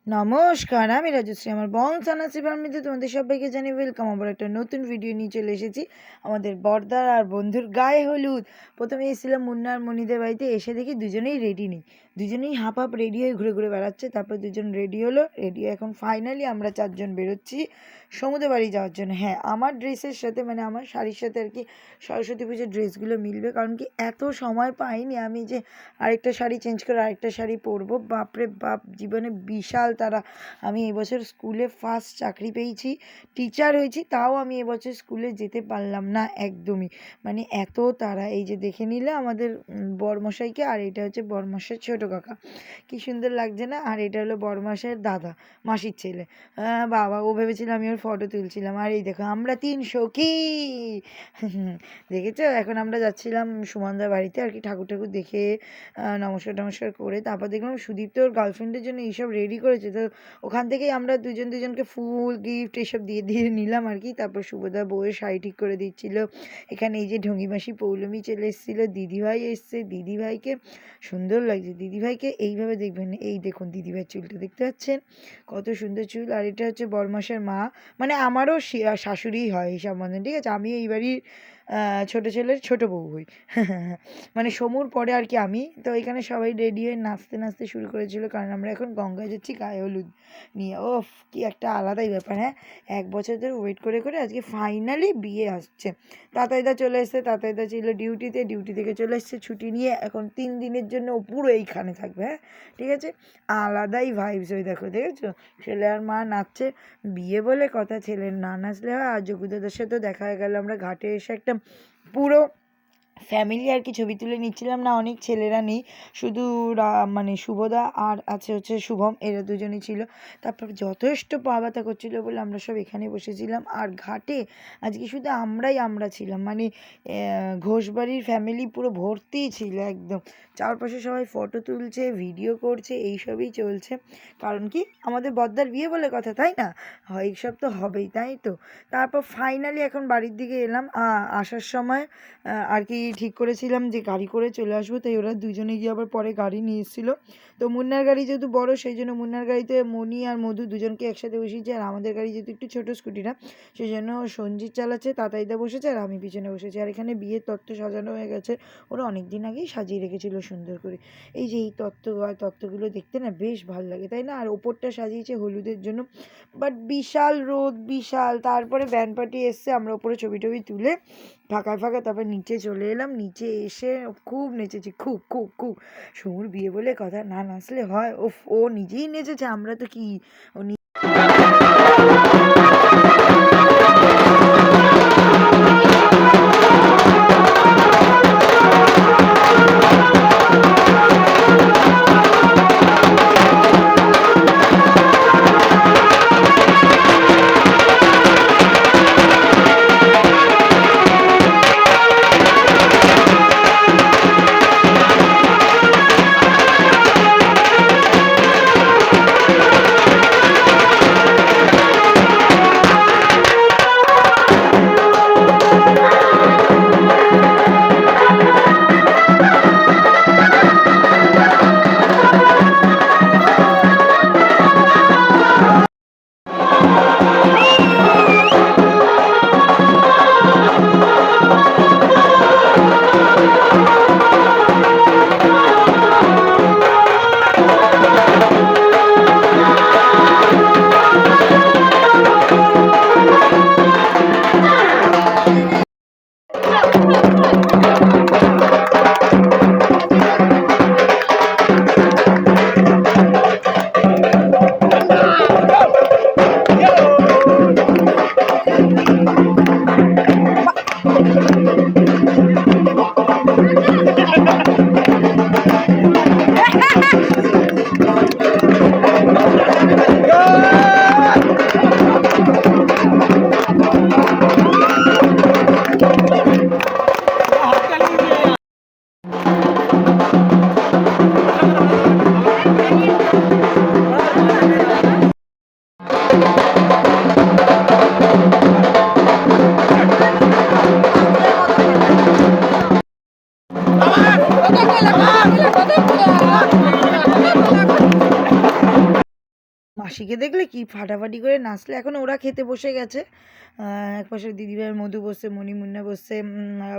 নমস্কার, আমি রাজশ্রী। আমার বংশানাসি ফার্মিতে তোমাদের সবাইকে জানিয়ে ওয়েলকাম। আবার একটা নতুন ভিডিও নিয়ে চলে এসেছি। আমাদের বর্দার আর বন্ধুর গায়ে হলুদ। প্রথমে এসেছিলাম মুন্না আর মনিদের বাড়িতে, এসে দেখি দুজনেই রেডি নেই, দুজনেই হাফ রেডি হয়ে ঘুরে ঘুরে বেড়াচ্ছে। তারপর দুজন রেডি হলো, রেডি এখন ফাইনালি আমরা চারজন বেরোচ্ছি সমুদ্র বাড়ি যাওয়ার জন্য। হ্যাঁ, আমার ড্রেসের সাথে মানে আমার শাড়ির সাথে আর কি সরস্বতী পুজোর ড্রেসগুলো মিলবে, কারণ কি এত সময় পাইনি আমি যে আরেকটা শাড়ি চেঞ্জ করে আরেকটা শাড়ি পরবো। বাপরে বাপ, জীবনে বিশাল তারা। আমি এবছর স্কুলে ফার্স্ট চাকরি পেয়েছি, টিচার হয়েছি, তাও আমি এবছর স্কুলে যেতে পারলাম না একদমই। মানে এত তারা। এই যে দেখে নিলে আমাদের বরমশাইকে, আর এটা হচ্ছে বরমশাইয়ের ছোটো কাকা, কি সুন্দর লাগছে না? আর এটা হলো বরমশাইয়ের দাদা, মাসির ছেলে। বাবা, ও ভেবেছিল আমি ওর ফটো তুলছিলাম। আর এই দেখো আমরা তিন সখী। দেখেছো? এখন আমরা যাচ্ছিলাম সুমনদার বাড়িতে আর কি, ঠাকুর ঠাকুর দেখে নমস্কার টমস্কার করে তারপর দেখলাম সুদীপ তো ওর গার্লফ্রেন্ডের জন্য এইসব রেডি করেছে। তো ওখান থেকেই আমরা দুজন দুজনকে ফুল গিফট এসব দিয়ে দিয়ে নিলাম আর কি। তারপর শুভদা বউয়ের শাড়ি ঠিক করে দিচ্ছিল। এখানে এই যে ঢঙ্গি মাসি পৌলমী চলে এসেছিলো, দিদিভাই এসছে, দিদিভাইকে সুন্দর লাগছে। দিদিভাইকে এইভাবে দেখবেন, এই দেখুন দিদিভাইয়ের চুলটা দেখতে পাচ্ছেন, কত সুন্দর চুল। আর এটা হচ্ছে বরমাসের মা, মানে আমারও শাশুড়ি হয় এই সম্বন্ধে, ঠিক আছে? আমি এই বাড়ির ছোটো ছেলের ছোটো বউ হই। মানে সমুর পরে আর কি আমি। তো এখানে সবাই রেডি হয়ে নাচতে নাচতে শুরু করেছিল, কারণ আমরা এখন গঙ্গায় যাচ্ছি গায়ে হলুদ নিয়ে। ওফ, কি একটা আলাদাই ব্যাপার। হ্যাঁ, 1 বছর ধরে ওয়েট করে করে আজকে ফাইনালি বিয়ে আসছে। তাতাইদা চলে এসছে, তাতাইদা ছিল ডিউটিতে, ডিউটি থেকে চলে এসছে ছুটি নিয়ে, এখন 3 দিনের জন্য ও পুরো এইখানে থাকবে। হ্যাঁ, ঠিক আছে, আলাদাই ভাইবস। ওই দেখো, দেখেছো ছেলে আর মা নাচছে। বিয়ে বলে কথা, ছেলের না নাচলে হয়। আর যোগ্যদাদের সাথেও দেখা হয়ে গেল, আমরা ঘাটে এসে একটা পুরো ফ্যামিলি আর কি ছবি তুলে নিচ্ছিলাম। না, অনেক ছেলেরা নেই, শুধু মানে শুভদা আর আছে হচ্ছে শুভম, এরা দুজনই ছিল। তারপর যথেষ্ট পা ব্যথা করছিলো বলে আমরা সব এখানে বসেছিলাম। আর ঘাটে আজকে শুধু আমরা ছিলাম, মানে ঘোষবাড়ির ফ্যামিলি পুরো ভর্তিই ছিল একদম। চারপাশে সবাই ফটো তুলছে, ভিডিও করছে, এইসবই চলছে। কারণ কি, আমাদের বদ্দার বিয়ে বলে কথা, তাই না? হয় এইসব তো হবেই, তাই তো। তারপর ফাইনালি এখন বাড়ির দিকে এলাম। আসার সময় আর কি ঠিক করেছিলাম যে গাড়ি করে চলে আসবো, তাই ওরা দুজনে গিয়ে আবার পরে গাড়ি নিয়ে এসেছিলো। তো মুন্নার গাড়ি যেহেতু বড়, সেই জন্য মুন্নার গাড়িতে মনি আর মধু দুজনকে একসাথে বসিয়েছে। আর আমাদের গাড়ি যেহেতু একটু ছোটো স্কুটিটা, সেই জন্য সঞ্জিত চালাচ্ছে, তাতাইদা বসেছে, আর আমি পিছনে বসেছি। আর এখানে বিয়ের তত্ত্ব সাজানো হয়ে গেছে, ওরা অনেক দিন আগেই সাজিয়ে রেখেছিল সুন্দর করে। এই যে এই তত্ত্বগুলো দেখতে না বেশ ভালো লাগে, তাই না? আর ওপরটা সাজিয়েছে হলুদের জন্য। বাট বিশাল রোদ, বিশাল। তারপরে ব্যান্ড পার্টি এসছে, আমরা ওপরে ছবি টবি তুলে ফাঁকায় ফাঁকা তারপর নিচে চলে এলাম। নিচে এসে খুব নেচেছি, খুব খুব খুব। সমুর বিয়ে বলে কথা, না নাচলে হয়? ও নিজেই নেচেছে, আমরা তো কি। ও মাসিকে দেখলে কি ফাটাফাটি করে নাচলে। এখন ওরা খেতে বসে গেছে। একপাশে দিদিভাই, মধু বসছে, মণি, মুন্না বসছে,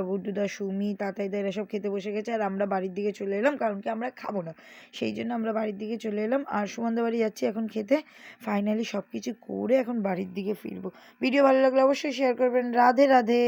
গুড্ডুদা, সুমি, তাতাইদা এরা সব খেতে বসে গেছে। আর আমরা বাড়ির দিকে চলে এলাম, কারণ কি আমরা খাবো না। সেই জন্য আমরা বাড়ির দিকে চলে এলাম আর সুমনদের বাড়ি যাচ্ছি এখন খেতে। ফাইনালি সব কিছু করে এখন বাড়ির দিকে ফিরবো। ভিডিও ভালো লাগলে অবশ্যই শেয়ার করবেন। রাধে রাধে।